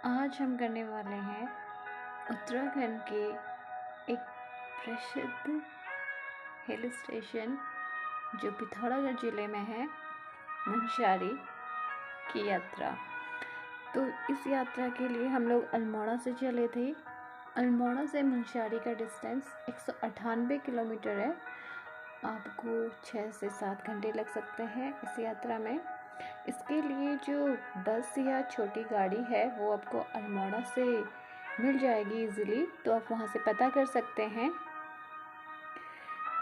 आज हम करने वाले हैं उत्तराखंड के एक प्रसिद्ध हिल स्टेशन जो पिथौरागढ़ ज़िले में है, मुनस्यारी की यात्रा। तो इस यात्रा के लिए हम लोग अल्मोड़ा से चले थे। अल्मोड़ा से मुनस्यारी का डिस्टेंस 198 किलोमीटर है। आपको 6 से 7 घंटे लग सकते हैं इस यात्रा में। इसके लिए जो बस या छोटी गाड़ी है वो आपको अल्मोड़ा से मिल जाएगी इजीली, तो आप वहाँ से पता कर सकते हैं।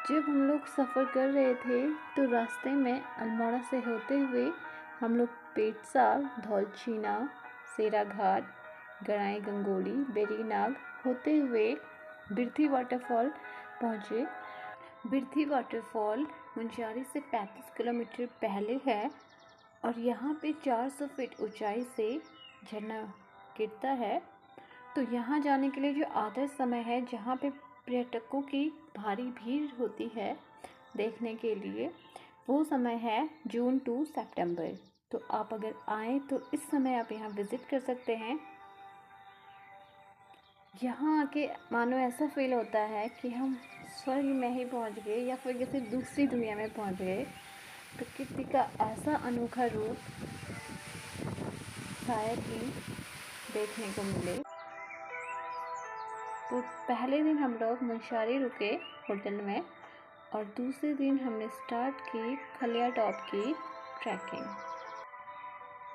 जब हम लोग सफ़र कर रहे थे तो रास्ते में अल्मोड़ा से होते हुए हम लोग पेटसा, धौलछीना, सेराघाट, गराई गंगोली, बेरीनाग होते हुए बिरथी वाटरफॉल पहुँचे। बिरथी वाटरफॉल मुनस्यारी से 35 किलोमीटर पहले है और यहाँ पे 400 फीट ऊंचाई से झरना गिरता है। तो यहाँ जाने के लिए जो आदर्श समय है, जहाँ पे पर्यटकों की भारी भीड़ होती है देखने के लिए, वो समय है जून टू सितंबर। तो आप अगर आएँ तो इस समय आप यहाँ विज़िट कर सकते हैं। यहाँ आके मानो ऐसा फील होता है कि हम स्वर्ग में ही पहुँच गए या फिर किसी दूसरी दुनिया में पहुँच गए। प्रकृति का ऐसा अनोखा रूप शायद ही देखने को मिले। तो पहले दिन हम लोग मुनस्यारी रुके होटल में और दूसरे दिन हमने स्टार्ट की खलिया टॉप की tracking.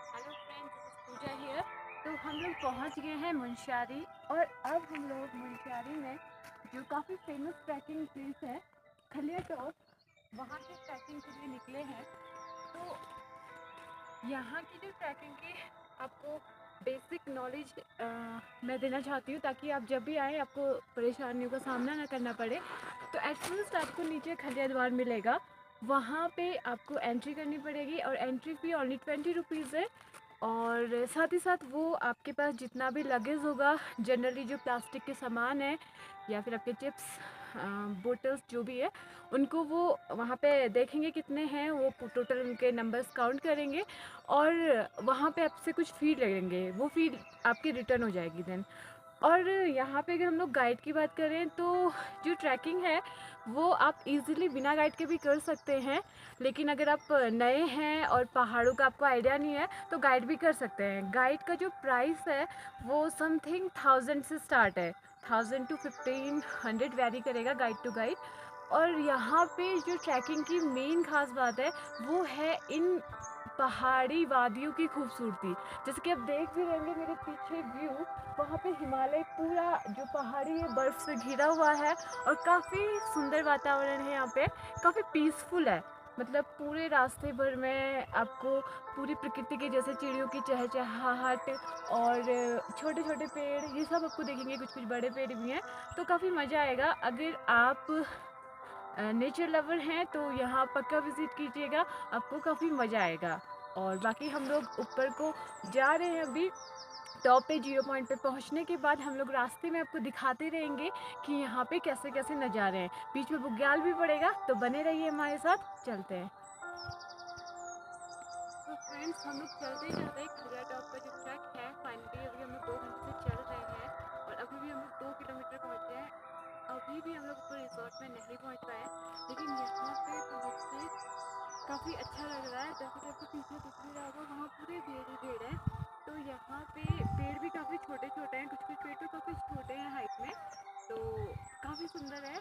Hello friends, Pooja here. तो हम लोग पहुंच गए हैं मुनस्यारी और अब हम लोग मुनस्यारी में जो काफ़ी फेमस ट्रैकिंग प्लेस है खलिया टॉप, वहाँ की ट्रैकिंग के लिए निकले हैं। तो यहाँ की जो ट्रैकिंग की आपको बेसिक नॉलेज मैं देना चाहती हूँ, ताकि आप जब भी आए आपको परेशानियों का सामना ना करना पड़े। तो एट फर्स्ट आपको नीचे खलिया द्वार मिलेगा, वहाँ पे आपको एंट्री करनी पड़ेगी और एंट्री फ़ी ओनली 20 रुपीज़ है। और साथ ही साथ वो आपके पास जितना भी लगेज होगा, जनरली जो प्लास्टिक के सामान है या फिर आपके चिप्स, बोटल्स जो भी है, उनको वो वहाँ पे देखेंगे कितने हैं, वो टोटल उनके नंबर्स काउंट करेंगे और वहाँ पे आपसे कुछ फ़ी लगेंगे, वो फ़ी आपकी रिटर्न हो जाएगी देन। और यहाँ पे अगर हम लोग गाइड की बात करें तो जो ट्रैकिंग है वो आप इजीली बिना गाइड के भी कर सकते हैं, लेकिन अगर आप नए हैं और पहाड़ों का आपको आइडिया नहीं है तो गाइड भी कर सकते हैं। गाइड का जो प्राइस है वो समथिंग 1000 से स्टार्ट है, 1000 to 1500 वेरी करेगा गाइड टू गाइड। और यहाँ पे जो ट्रैकिंग की मेन खास बात है वो है इन पहाड़ी वादियों की खूबसूरती। जैसे कि आप देख भी रहेंगे मेरे पीछे व्यू, वहाँ पे हिमालय पूरा जो पहाड़ी है बर्फ़ से घिरा हुआ है और काफ़ी सुंदर वातावरण है यहाँ पे, काफ़ी पीसफुल है। मतलब पूरे रास्ते भर में आपको पूरी प्रकृति के जैसे चिड़ियों की चहचहाहट और छोटे छोटे पेड़, ये सब आपको देखेंगे, कुछ कुछ बड़े पेड़ भी हैं। तो काफ़ी मज़ा आएगा। अगर आप नेचर लवर हैं तो यहाँ पक्का विज़िट कीजिएगा, आपको काफ़ी मज़ा आएगा। और बाकी हम लोग ऊपर को जा रहे हैं अभी, टॉप पे 0 पॉइंट पे पहुँचने के बाद हम लोग रास्ते में आपको दिखाते रहेंगे कि यहाँ पे कैसे कैसे नज़ारे हैं। बीच में बुग्याल भी पड़ेगा, तो बने रहिए हमारे साथ, चलते हैं। तो फ्रेंड्स, हम लोग चलते ही चलते खलिया टॉप का जो ट्रैक है, फाइनली अभी हम लोग 2 घंटे से चल रहे हैं और अभी भी हम लोग 2 किलोमीटर पहुँचे हैं। अभी भी हम लोग ऊपर रिसोर्ट में नहीं पहुँच पाए, लेकिन यहाँ पे पहुँच के काफ़ी अच्छा लग रहा है। जैसे कि आपको पीछे दिख भी रहा होगा, वहाँ पूरे पेड़ ही पेड़ हैं। तो यहाँ पे पेड़ भी काफ़ी छोटे छोटे हैं, कुछ कुछ पेड़ तो काफ़ी छोटे हैं हाइट में। तो काफ़ी सुंदर है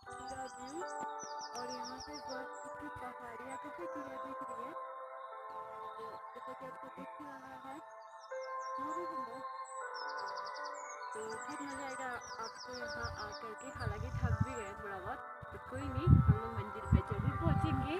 पूरा व्यू। और यहाँ से बर्फ की पहाड़ियाँ काफ़ी क्लियर दिख रही है, और जैसा कि आपको दिख रहा है काफ़ी सुंदर। तो बहुत मज़ा आएगा आपको यहाँ आकर के। हालांकि थक भी गए थोड़ा बहुत, तो कोई नहीं, हम लोग मंजिल पे जरूर पहुँचेंगे।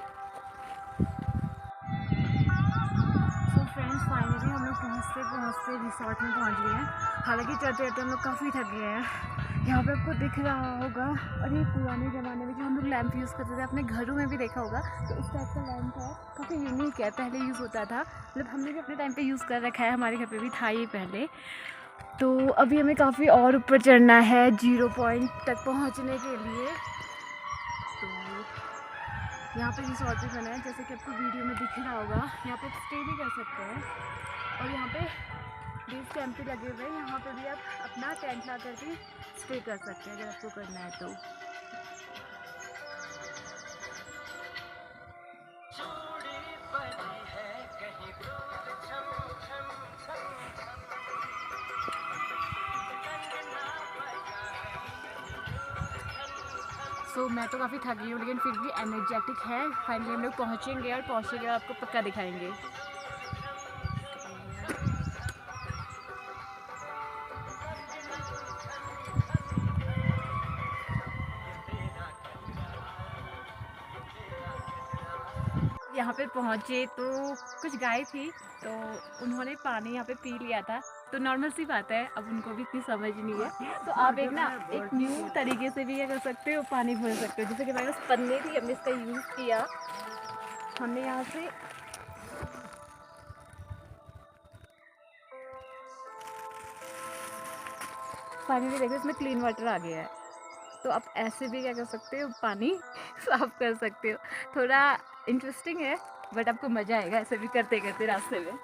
तो फ्रेंड्स, फाइनली हम लोग पहुँचते पहुँचते रिसोर्ट में पहुँच गए हैं। हालांकि चलते चलते हम लोग काफ़ी थक गए हैं। यहाँ पे आपको दिख रहा होगा, और ये पुराने ज़माने में जो हम लोग लैंप यूज़ करते थे, अपने घरों में भी देखा होगा, तो इस टाइप का लैंप है, काफ़ी यूनिक है। पहले यूज़ होता था, मतलब हमने भी अपने टाइम पे यूज़ कर रखा है, हमारे घर पे भी था ये पहले। तो अभी हमें काफ़ी और ऊपर चढ़ना है 0 पॉइंट तक पहुँचने के लिए। तो यहाँ पे रिसोर्ट भी बना है, जैसे कि आपको वीडियो में दिख रहा होगा। यहाँ पे स्टे भी कर सकते हैं और यहाँ पे पुलिस कैंप भी लगे हुए हैं, यहाँ पे भी आप अपना टेंट ला करके स्टे कर सकते हैं अगर आपको करना है तो। मैं तो काफ़ी थकी हूँ लेकिन फिर भी एनर्जेटिक है। फाइनली हम लोग पहुँचेंगे और आपको पक्का दिखाएंगे। यहाँ पे पहुँचे तो कुछ गाय थी, तो उन्होंने पानी यहाँ पे पी लिया था। तो नॉर्मल सी बात है, अब उनको भी इतनी समझ नहीं है, तो आप एक न्यू तरीके से भी क्या कर सकते हो, पानी भर सकते हो। जैसे कि हमारे पास पन्नी थी, हमने इसका यूज़ किया। हमने यहाँ से फाइनली देखो इसमें क्लीन वाटर आ गया है। तो आप ऐसे भी क्या कर सकते हो, पानी साफ कर सकते हो। थोड़ा इंटरेस्टिंग है बट आपको मज़ा आएगा ऐसे भी करते करते रास्ते में।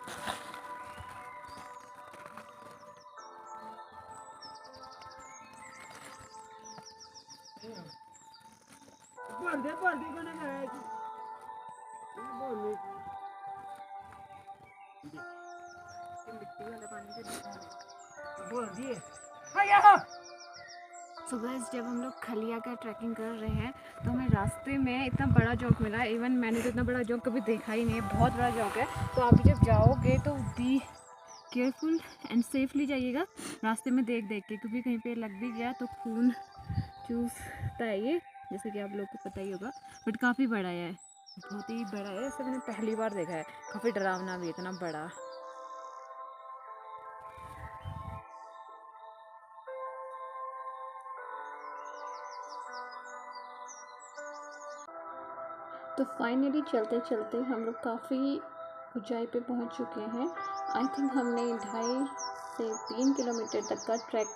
सो गाइस, जब हम लोग खलिया का ट्रैकिंग कर रहे हैं तो हमें रास्ते में इतना बड़ा जॉक मिला। इवन मैंने तो इतना बड़ा जॉक कभी देखा ही नहीं, बहुत बड़ा जॉक है। तो आप जब जाओगे तो बी केयरफुल एंड सेफली जाइएगा रास्ते में देख देख के, क्योंकि कहीं पे लग भी गया तो खून चूसता है ये, जैसे कि आप लोग को पता ही होगा। बट काफ़ी बड़ा है, बहुत ही बड़ा है। ऐसा मैंने पहली बार देखा है, काफ़ी डरावना भी, इतना बड़ा। तो फाइनली चलते चलते हम लोग काफ़ी ऊंचाई पे पहुंच चुके हैं। आई थिंक हमने 2.5 से 3 किलोमीटर तक का ट्रैक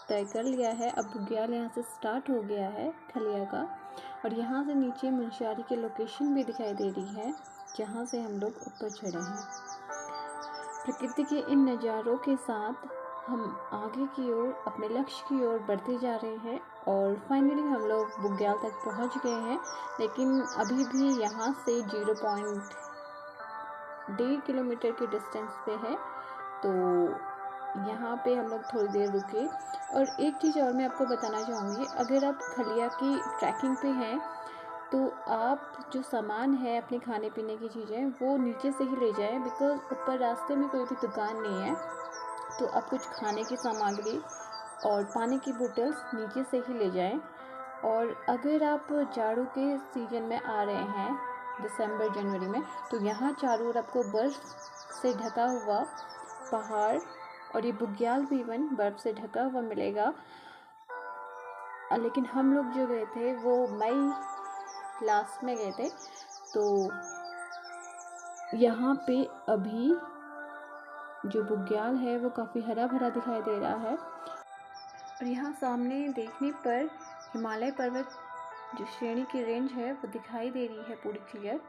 तय कर लिया है। अब बुग्याल यहाँ से स्टार्ट हो गया है खलिया का, और यहाँ से नीचे मुंशियारी की लोकेशन भी दिखाई दे रही है जहाँ से हम लोग ऊपर चढ़े हैं। प्रकृति के इन नज़ारों के साथ हम आगे की ओर, अपने लक्ष्य की ओर बढ़ते जा रहे हैं। और फाइनली हम लोग बुग्याल तक पहुंच गए हैं, लेकिन अभी भी यहाँ से 0.1 किलोमीटर के डिस्टेंस पे है। तो यहाँ पे हम लोग थोड़ी देर रुके। और एक चीज़ और मैं आपको बताना चाहूँगी, अगर आप खलिया की ट्रैकिंग पे हैं तो आप जो सामान है, अपने खाने पीने की चीज़ें, वो नीचे से ही ले जाएं, बिकॉज़ ऊपर रास्ते में कोई भी दुकान नहीं है। तो आप कुछ खाने की सामग्री और पानी की बोतल्स नीचे से ही ले जाएं। और अगर आप जाड़ों के सीज़न में आ रहे हैं, दिसंबर जनवरी में, तो यहाँ चारों ओर आपको बर्फ़ से ढका हुआ पहाड़, और ये बुग्याल भी इवन बर्फ़ से ढका हुआ मिलेगा। लेकिन हम लोग जो गए थे वो मई लास्ट में गए थे, तो यहाँ पे अभी जो बुग्याल है वो काफ़ी हरा भरा दिखाई दे रहा है। और यहाँ सामने देखने पर हिमालय पर्वत जो श्रेणी की रेंज है वो दिखाई दे रही है पूरी क्लियर।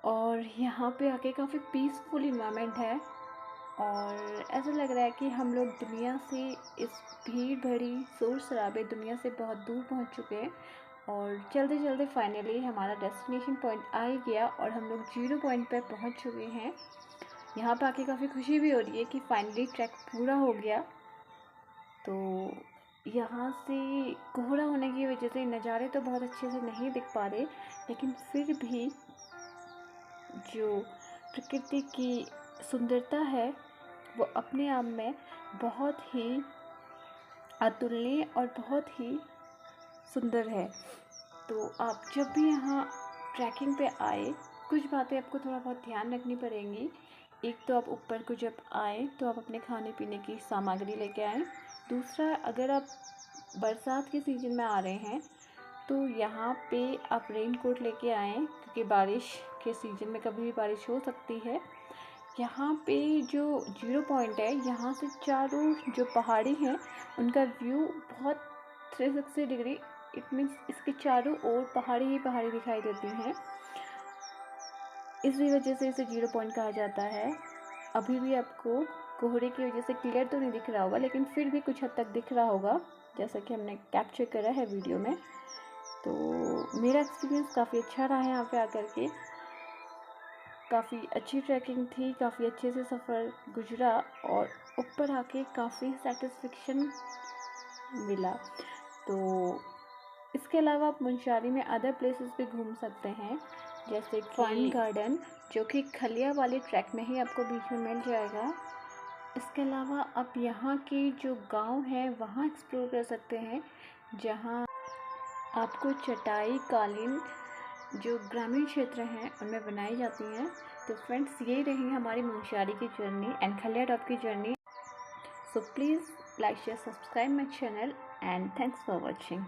और यहाँ पे आके काफ़ी पीसफुल इन्वायरमेंट है, और ऐसा लग रहा है कि हम लोग दुनिया से, इस भीड़ भरी शोर शराबे दुनिया से बहुत दूर पहुँच चुके हैं। और चलते चलते फाइनली हमारा डेस्टिनेशन पॉइंट आ ही गया और हम लोग 0 पॉइंट पर पहुँच चुके हैं। यहाँ पर आके काफ़ी खुशी भी हो रही है कि फाइनली ट्रैक पूरा हो गया। तो यहाँ से कोहरा होने की वजह से नज़ारे तो बहुत अच्छे से नहीं दिख पा रहे, लेकिन फिर भी जो प्रकृति की सुंदरता है वो अपने आप में बहुत ही अतुलनीय और बहुत ही सुंदर है। तो आप जब भी यहाँ ट्रैकिंग पे आए, कुछ बातें आपको थोड़ा बहुत ध्यान रखनी पड़ेंगी। एक तो आप ऊपर को जब आए तो आप अपने खाने पीने की सामग्री लेके आएँ। दूसरा, अगर आप बरसात के सीज़न में आ रहे हैं तो यहाँ पे आप रेन कोट लेके आएँ, क्योंकि बारिश के सीज़न में कभी भी बारिश हो सकती है। यहाँ पे जो 0 पॉइंट है, यहाँ से चारों जो पहाड़ी हैं उनका व्यू बहुत 360 डिग्री, इट मीन्स इसके चारों ओर पहाड़ी ही पहाड़ी दिखाई देती हैं। इसी वजह से इसे 0 पॉइंट कहा जाता है। अभी भी आपको कोहरे की वजह से क्लियर तो नहीं दिख रहा होगा, लेकिन फिर भी कुछ हद तक दिख रहा होगा जैसा कि हमने कैप्चर करा है वीडियो में। तो मेरा एक्सपीरियंस काफ़ी अच्छा रहा है यहाँ पे आकर के। काफ़ी अच्छी ट्रैकिंग थी, काफ़ी अच्छे से सफ़र गुजरा और ऊपर आके काफ़ी सेटिस्फेक्शन मिला। तो इसके अलावा आप मुंशियारी में अदर प्लेसेस भी घूम सकते हैं, जैसे फन गार्डन, जो कि खलिया वाले ट्रैक में ही आपको बीच में मिल जाएगा। इसके अलावा आप यहाँ के जो गांव है वहाँ एक्सप्लोर कर सकते हैं, जहाँ आपको चटाई कालीन जो ग्रामीण क्षेत्र हैं उनमें बनाई जाती हैं। तो फ्रेंड्स, ये रही हमारी मुंशियारी की जर्नी एंड खलिया टॉप की journey. So please like, share, subscribe my channel and thanks for watching.